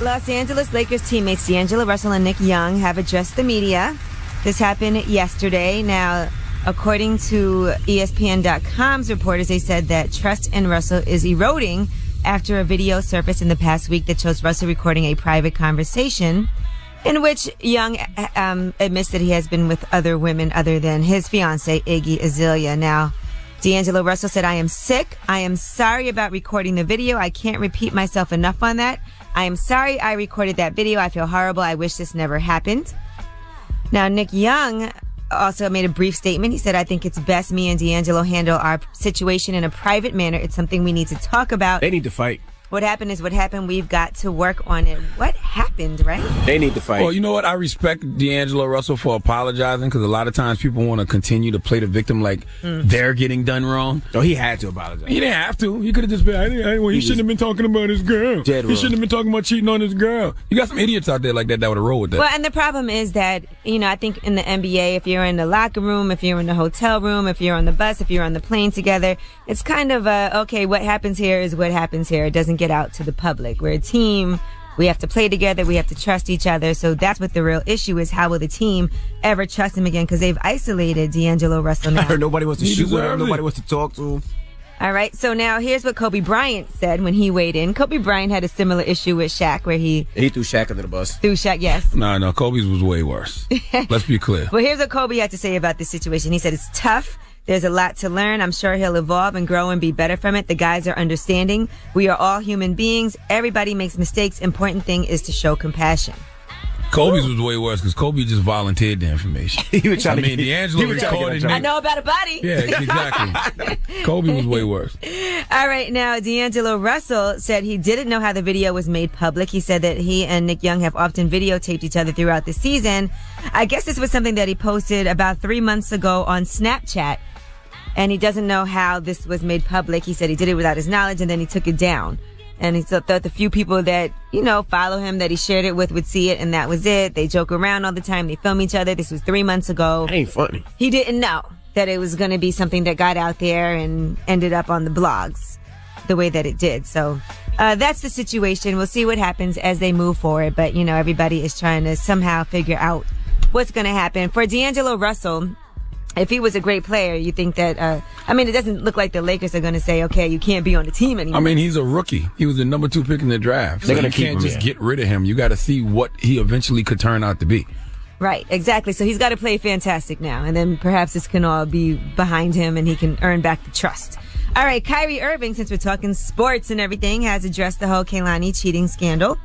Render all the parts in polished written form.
Los Angeles Lakers teammates D'Angelo Russell and Nick Young have addressed the media. This happened yesterday. Now, according to ESPN.com's reporters, they said that trust in Russell is eroding after a video surfaced in the past week that shows Russell recording a private conversation in which Young admits that he has been with other women other than his fiancée, Iggy Azalea. Now, D'Angelo Russell said, "I am sick. I am sorry about recording the video. I can't repeat myself enough on that. I am sorry I recorded that video. I feel horrible. I wish this never happened." Now, Nick Young also made a brief statement. He said, "I think it's best me and D'Angelo handle our situation in a private manner. It's something we need to talk about. They need to fight. What happened is what happened. We've got to work on it." What happened, right? They need to fight. Well, you know what? I respect D'Angelo Russell for apologizing, because a lot of times people want to continue to play the victim like they're getting done wrong. So he had to apologize. He didn't have to. He could have just been, he shouldn't have been talking about his girl. He shouldn't have been talking about cheating on his girl. You got some idiots out there like that would have rolled with that. Well, and the problem is that, I think in the NBA, if you're in the locker room, if you're in the hotel room, if you're on the bus, if you're on the plane together, it's kind of okay, what happens here is what happens here. It doesn't get out to the public. We're a team. We have to play together. We have to trust each other. So that's what the real issue is. How will the team ever trust him again? Because they've isolated D'Angelo Russell now. Nobody wants to shoot with him. Nobody wants to talk to him. All right. So now here's what Kobe Bryant said when he weighed in. Kobe Bryant had a similar issue with Shaq where he threw Shaq under the bus. Threw Shaq, yes. No, Kobe's was way worse. Let's be clear. Well, here's what Kobe had to say about this situation. He said, "It's tough. There's a lot to learn. I'm sure he'll evolve and grow and be better from it. The guys are understanding. We are all human beings. Everybody makes mistakes. Important thing is to show compassion." Kobe's was way worse because Kobe just volunteered the information. He was trying D'Angelo recorded I know about a body. Yeah, exactly. Kobe was way worse. All right, now D'Angelo Russell said he didn't know how the video was made public. He said that he and Nick Young have often videotaped each other throughout the season. I guess this was something that he posted about 3 months ago on Snapchat. And he doesn't know how this was made public. He said he did it without his knowledge, and then he took it down. And he thought the few people that, follow him, that he shared it with, would see it, and that was it. They joke around all the time. They film each other. This was 3 months ago. That ain't funny. He didn't know that it was going to be something that got out there and ended up on the blogs the way that it did. So that's the situation. We'll see what happens as they move forward. But, everybody is trying to somehow figure out what's going to happen. For D'Angelo Russell, if he was a great player, you think that, it doesn't look like the Lakers are going to say, okay, you can't be on the team anymore. He's a rookie. He was the number 2 pick in the draft. So you can't just get rid of him. You got to see what he eventually could turn out to be. Right, exactly. So he's got to play fantastic now. And then perhaps this can all be behind him and he can earn back the trust. All right, Kyrie Irving, since we're talking sports and everything, has addressed the whole Kehlani cheating scandal.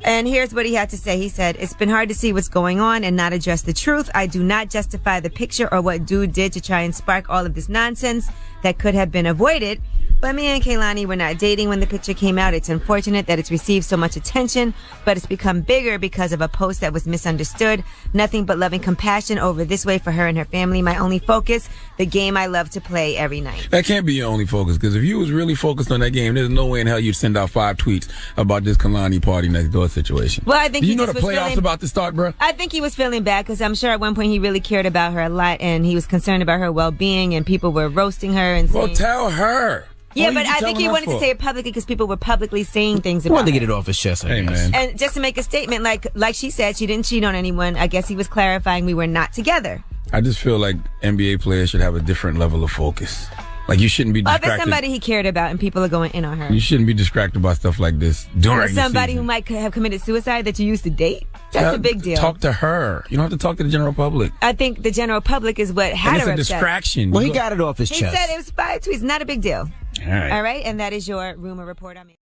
And here's what he had to say. He said, "It's been hard to see what's going on and not address the truth. I do not justify the picture or what dude did to try and spark all of this nonsense that could have been avoided. But me and Kehlani were not dating when the picture came out. It's unfortunate that it's received so much attention, but it's become bigger because of a post that was misunderstood. Nothing but love and compassion over this way for her and her family. My only focus, the game I love to play every night." That can't be your only focus, because if you was really focused on that game, there's no way in hell you'd send out 5 tweets about this Kehlani party next door situation. Well, I think you know the playoffs about to start, bro? I think he was feeling bad because I'm sure at one point he really cared about her a lot and he was concerned about her well-being and people were roasting her and saying, well, tell her. Yeah, but I think he wanted to say it publicly because people were publicly saying things about her. He wanted to get it off his chest, I guess. Man. And just to make a statement, like she said, she didn't cheat on anyone. I guess he was clarifying we were not together. I just feel like NBA players should have a different level of focus. Like, you shouldn't be distracted. If it's somebody he cared about and people are going in on her. You shouldn't be distracted by stuff like this during the somebody season. who might have committed suicide that you used to date. That's a big deal. Talk to her. You don't have to talk to the general public. I think the general public is what had her upset. It's a distraction. Well, he got it off his chest. He said it was 5 tweets. Not a big deal. All right. All right. And that is your rumor report on me.